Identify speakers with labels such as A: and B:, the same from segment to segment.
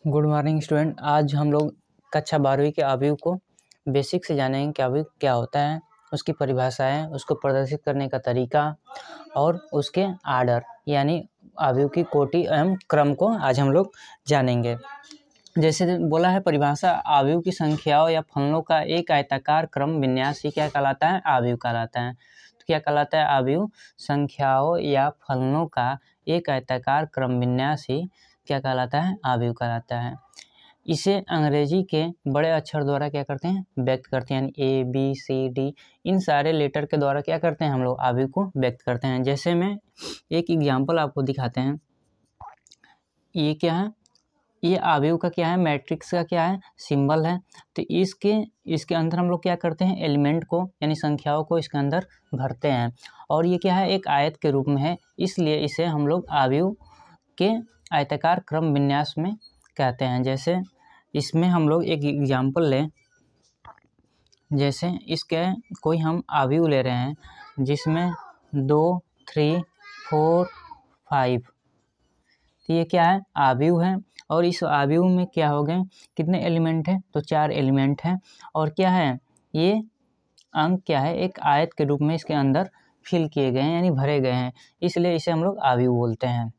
A: Good morning student. आज हम लोग कक्षा 12वीं के अवयव को बेसिक से जानेंगे कि अवयव क्या होता है, उसकी परिभाषाएं, उसको प्रदर्शित करने का तरीका और उसके आर्डर यानी अवयव की कोटि एवं क्रम को आज हम लोग जानेंगे। जैसे बोला है परिभाषा, अवयव की संख्याओं या फलनों का एक आयताकार क्रम विन्यास ही क्या कहलाता है? अवयव कहलाता है। तो क्या कहलाता है? अवयव। संख्याओं या फलनों का एक आयताकार क्रम विन्यास ही क्या कहलाता है? अवयव कहलाता है। इसे अंग्रेजी के बड़े अक्षर द्वारा क्या करते हैं? व्यक्त करते हैं, यानी ABCD इन सारे लेटर के द्वारा क्या करते हैं? हम लोग अवयव को व्यक्त करते हैं। जैसे मैं एक एग्जाम्पल आपको दिखाते हैं। ये क्या है? ये अवयव का क्या है? मैट्रिक्स का क्या है? सिंबल है। तो इसके अंदर हम लोग क्या करते हैं? एलिमेंट को यानी संख्याओं को इसके अंदर भरते हैं। और ये क्या है? एक आयत के रूप में है, इसलिए इसे हम लोग अवयव के आयताकार क्रम विन्यास में कहते हैं। जैसे इसमें हम लोग एक एग्जाम्पल लें। जैसे इसके कोई हम अवयव ले रहे हैं जिसमें 2, 3, 4, 5। तो ये क्या है? अवयव है। और इस अवयव में क्या हो गए? कितने एलिमेंट हैं? तो 4 एलिमेंट हैं। और क्या है? ये अंक क्या है? एक आयत के रूप में इसके अंदर फिल किए गए हैं, यानी भरे गए हैं, इसलिए इसे हम लोग अवयव बोलते हैं।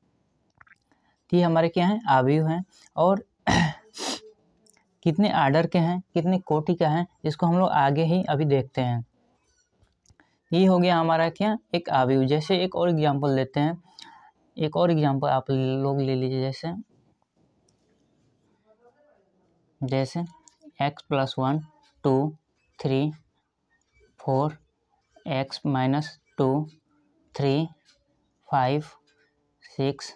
A: तो ये हमारे क्या हैं? अवयव हैं। और कितने आर्डर के हैं, कितने कोटि का है, इसको हम लोग आगे ही अभी देखते हैं। ये हो गया हमारा क्या? एक अवयव। जैसे एक और एग्जांपल लेते हैं। एक और एग्जांपल आप लोग ले लीजिए। जैसे x + 1 2 3 4 x - 2 3 5 6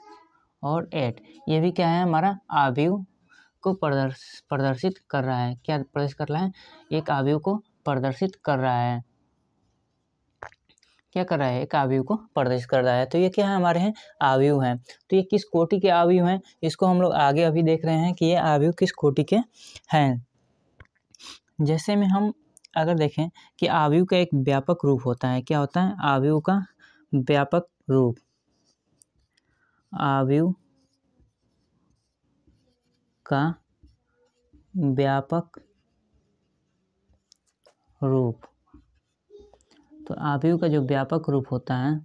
A: और 8। ये भी क्या है? हमारा अवयव को प्रदर्शित कर रहा है। क्या प्रदर्शित कर रहा है? एक अवयव को प्रदर्शित कर रहा है। क्या कर रहा है? एक अवयव को प्रदर्शित कर रहा है। तो ये क्या है? हमारे हैं अवयव हैं। तो ये किस कोटि के अवयव हैं, इसको हम लोग आगे अभी देख रहे हैं कि ये अवयव किस कोटि के हैं। जैसे में हम अगर देखें कि अवयव का एक व्यापक रूप होता है। क्या होता है? अवयव का व्यापक रूप। अवयव का व्यापक रूप। तो अवयव का जो व्यापक रूप होता है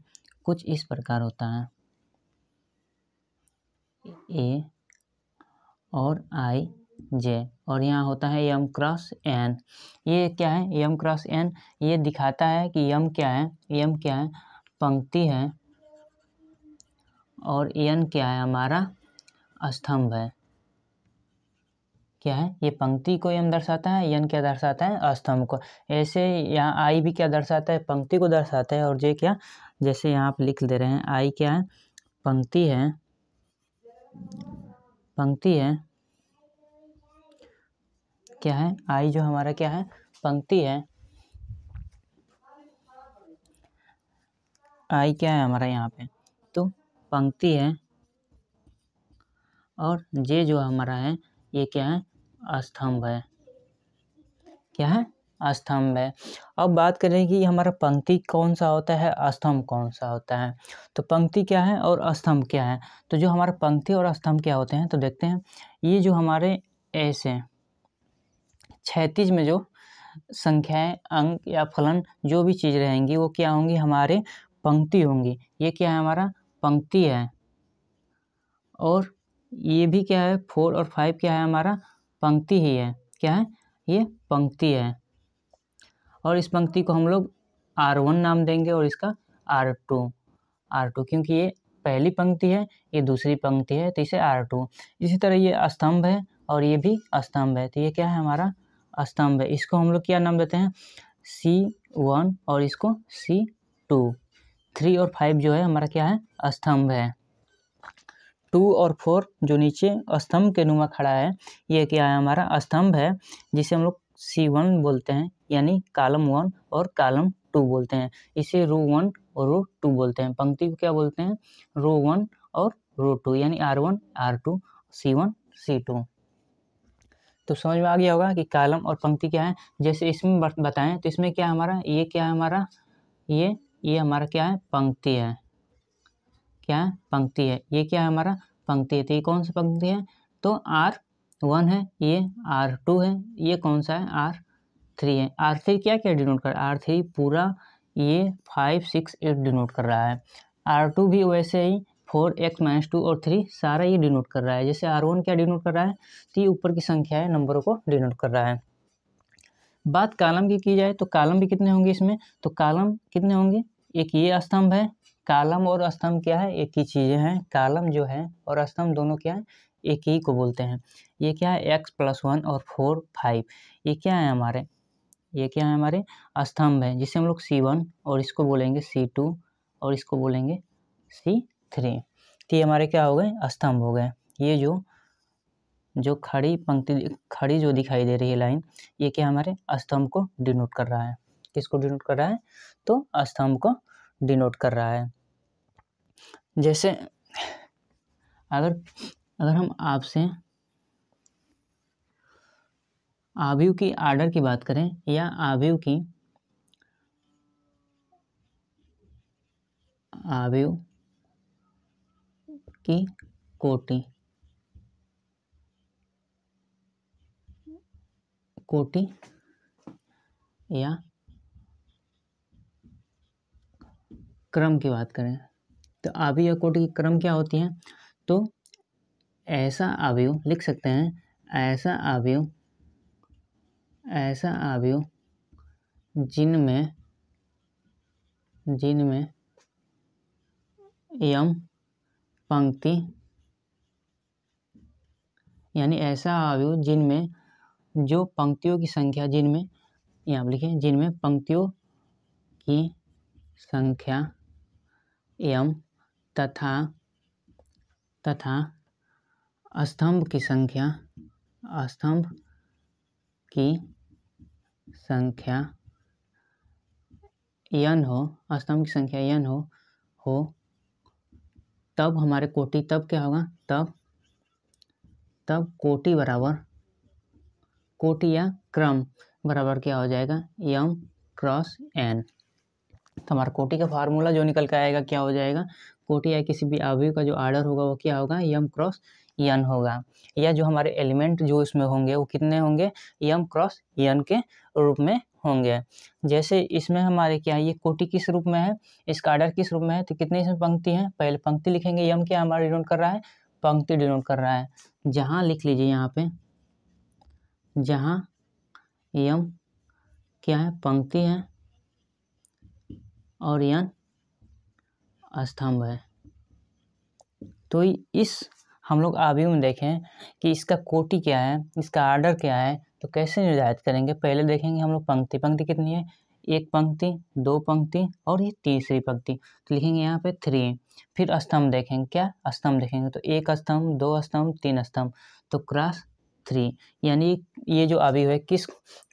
A: कुछ इस प्रकार होता है। A और I J और यहाँ होता है M × N। ये क्या है? M × N ये दिखाता है कि M क्या है? M क्या है? पंक्ति है। और N क्या है? हमारा स्तंभ है। क्या है? ये पंक्ति को M दर्शाता है, N क्या दर्शाता है? स्तंभ को। ऐसे यहाँ I भी क्या दर्शाता है? पंक्ति को दर्शाता है। और J क्या? जैसे यहाँ आप लिख दे रहे हैं, I क्या है? पंक्ति है। पंक्ति है। क्या है? I जो हमारा क्या है? पंक्ति है। I क्या है हमारा यहाँ पे? तो पंक्ति है। और J जो हमारा है ये क्या है? स्तंभ है। क्या है? स्तंभ है। अब बात करें कि हमारा पंक्ति कौन सा होता है, स्तंभ कौन सा होता है। तो पंक्ति क्या है और स्तंभ क्या है? तो जो हमारा पंक्ति और स्तंभ क्या होते हैं, तो देखते हैं। ये जो हमारे ऐसे क्षैतिज में जो संख्याएं, अंक या फलन जो भी चीज़ रहेंगी वो क्या होंगी? हमारे पंक्ति होंगी। ये क्या है? हमारा पंक्ति है। और ये भी क्या है? 4 और 5 क्या है? हमारा पंक्ति ही है। क्या है? ये पंक्ति है। और इस पंक्ति को हम लोग R1 नाम देंगे और इसका R2 क्योंकि ये पहली पंक्ति है, ये दूसरी पंक्ति है, तो इसे R2। इसी तरह ये स्तंभ है और ये भी स्तंभ है, तो ये क्या है? हमारा स्तंभ है। इसको हम लोग क्या नाम देते हैं? C1 और इसको C2। 3 और 5 जो है हमारा क्या है? स्तंभ है। 2 और 4 जो नीचे स्तंभ के नुमा खड़ा है ये क्या है? हमारा स्तंभ है, जिसे हम लोग C1 बोलते हैं, यानी कॉलम 1 और कॉलम 2 बोलते हैं। इसे रो 1 और रो 2 बोलते हैं। पंक्ति को क्या बोलते हैं? रो 1 और रो 2, यानी R1 R2 C1 C2। तो समझ में आ गया होगा कि कॉलम और पंक्ति क्या है। जैसे इसमें बताएं तो इसमें क्या हमारा? ये क्या है हमारा? ये हमारा क्या है? पंक्ति है। क्या है? पंक्ति है। ये क्या है? हमारा पंक्ति है। तो ये कौन सी पंक्ति है? तो 1 है, ये R2 है, ये कौन सा है R3 है। R3 क्या क्या डिनोट कर रहा है, R3 पूरा ये 5 6 8 डिनोट कर रहा है। R2 भी वैसे ही 4x-2 और 3 सारा ये डिनोट कर रहा है। जैसे R1 क्या डिनोट कर रहा है, तो ये ऊपर की संख्या है, नंबरों को डिनोट कर रहा है। बात कॉलम की जाए तो कॉलम भी कितने होंगे इसमें, तो कॉलम कितने होंगे, एक ये स्तंभ है, कॉलम और स्तंभ क्या है, एक ही चीज़ें हैं। कॉलम जो है और स्तंभ दोनों क्या है, एक ही को बोलते हैं। ये क्या है, x+1 और 4 5, ये क्या है हमारे, ये क्या है हमारे स्तंभ है, जिसे हम लोग C1 और इसको बोलेंगे C2 और इसको बोलेंगे C3। तो ये हमारे क्या हो गए, स्तंभ हो गए। ये जो खड़ी पंक्ति, खड़ी जो दिखाई दे रही है लाइन, ये क्या हमारे स्तंभ को डिनोट कर रहा है। किसको डिनोट कर रहा है, तो स्तंभ को डिनोट कर रहा है। जैसे अगर हम आपसे आव्यूह की आर्डर की बात करें या आव्यूह की कोटि या क्रम की बात करें, तो आव्यूह या कोटि की क्रम क्या होती है, तो ऐसा आव्यूह लिख सकते हैं, ऐसा आव्यूह जिनमें यम पंक्ति, यानी ऐसा आव्यूह जिनमें जो पंक्तियों की संख्या, जिनमें यहाँ लिखें, जिनमें पंक्तियों की संख्या यम तथा स्तंभ की संख्या n हो, स्तंभ की संख्या n हो, तब हमारे कोटि, तब क्या होगा, तब कोटि बराबर, कोटि या क्रम बराबर क्या हो जाएगा, m×n। तो हमारा कोटि का फार्मूला जो निकल के आएगा क्या हो जाएगा, कोटि या किसी भी आव्यूह का जो आर्डर होगा वो क्या होगा, m×n होगा। या जो हमारे एलिमेंट जो इसमें होंगे वो कितने होंगे, m×n के रूप में होंगे। जैसे इसमें हमारे क्या है, ये कोटि किस रूप में है, इसका आर्डर किस रूप में है, तो कितने इसमें पंक्ति हैं, पहले पंक्ति लिखेंगे, m क्या हमारा डिनोट कर रहा है, पंक्ति डिनोट कर रहा है। जहाँ लिख लीजिए यहाँ पे, जहाँ m क्या है, पंक्ति है और n स्तंभ है। तो इस हम लोग आव्यूह में देखें कि इसका कोटि क्या है, इसका आर्डर क्या है, तो कैसे निर्धारित करेंगे। पहले देखेंगे हम लोग पंक्ति कितनी है, एक पंक्ति, दो पंक्ति और ये तीसरी पंक्ति, तो लिखेंगे यहाँ पे 3। फिर स्तंभ देखेंगे, क्या स्तंभ देखेंगे, तो एक स्तंभ, दो स्तंभ, तीन स्तंभ, तो क्रॉस 3, यानी ये जो आव्यूह है किस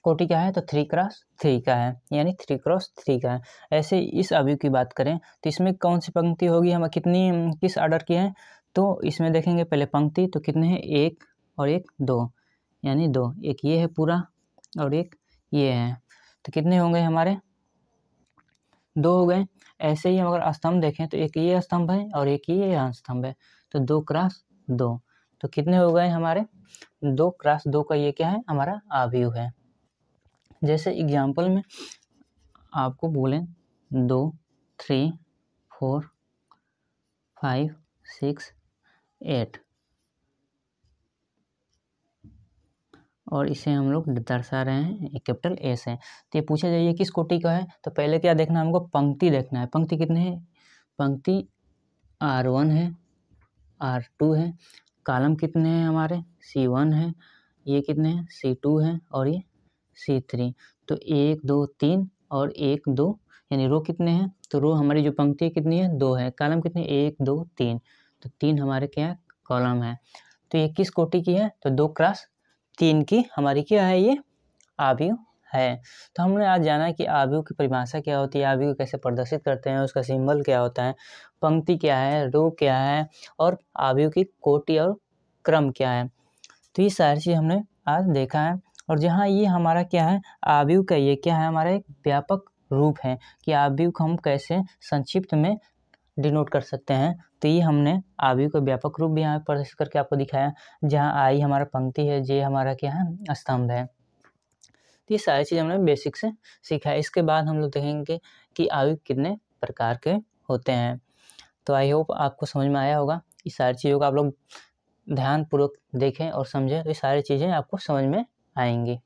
A: कोटि का है, तो 3×3 का है, यानी 3×3 का है। ऐसे इस आव्यूह की बात करें तो इसमें कौन सी पंक्ति होगी, हम कितनी किस आर्डर की है, तो इसमें देखेंगे पहले पंक्ति, तो कितने हैं, एक और एक, दो, यानी 2, एक ये है पूरा और एक ये है, तो कितने होंगे हमारे, 2 हो गए। ऐसे ही हम अगर स्तंभ देखें तो एक ये स्तंभ है और एक ये यहाँ स्तंभ है, तो 2×2, तो कितने हो गए हमारे, 2×2 का ये क्या है, हमारा आव्यूह है। जैसे एग्जाम्पल में आपको बोलें 2 3 4 5 6 8, और इसे हम लोग दर्शा रहे हैं कैपिटल ए से। तो ये पूछा जाइए किस कोटि का है, तो पहले क्या देखना है हमको, पंक्ति देखना है। पंक्ति कितने हैं, पंक्ति R1 है, R2 है, कॉलम कितने हैं हमारे, C1 है, ये कितने हैं, C2 है और ये C3। तो 1 2 3 और 1 2, यानी रो कितने हैं, तो रो हमारी जो पंक्ति कितनी है, 2 है, कॉलम कितने, 1 2 3, तो 3 हमारे क्या है, कॉलम है। तो ये किस कोटि की है, तो 2×3 की हमारी क्या है, ये आव्यूह है। तो हमने आज जाना कि आव्यूह की परिभाषा क्या होती है, आव्यूह कैसे प्रदर्शित करते हैं, उसका सिंबल क्या होता है, पंक्ति क्या है, रो क्या है, और आव्यूह की कोटि और क्रम क्या है। तो ये सारी चीज़ हमने आज देखा है। और जहाँ ये हमारा क्या है, आव्यूह का ये क्या है, हमारा एक व्यापक रूप है कि आव्यूह को हम कैसे संक्षिप्त में डिनोट कर सकते हैं। तो ये हमने आयु का व्यापक रूप भी यहाँ प्रदर्शित करके आपको दिखाया, जहाँ आई हमारा पंक्ति है, जे हमारा क्या है, स्तंभ है। तो ये सारी चीज़ हमने बेसिक से सीखा है। इसके बाद हम लोग देखेंगे कि आयु कितने प्रकार के होते हैं। तो आई होप आपको समझ में आया होगा। इस सारी चीज़ों को आप लोग ध्यानपूर्वक देखें और समझें, तो ये सारी चीज़ें आपको समझ में आएंगी।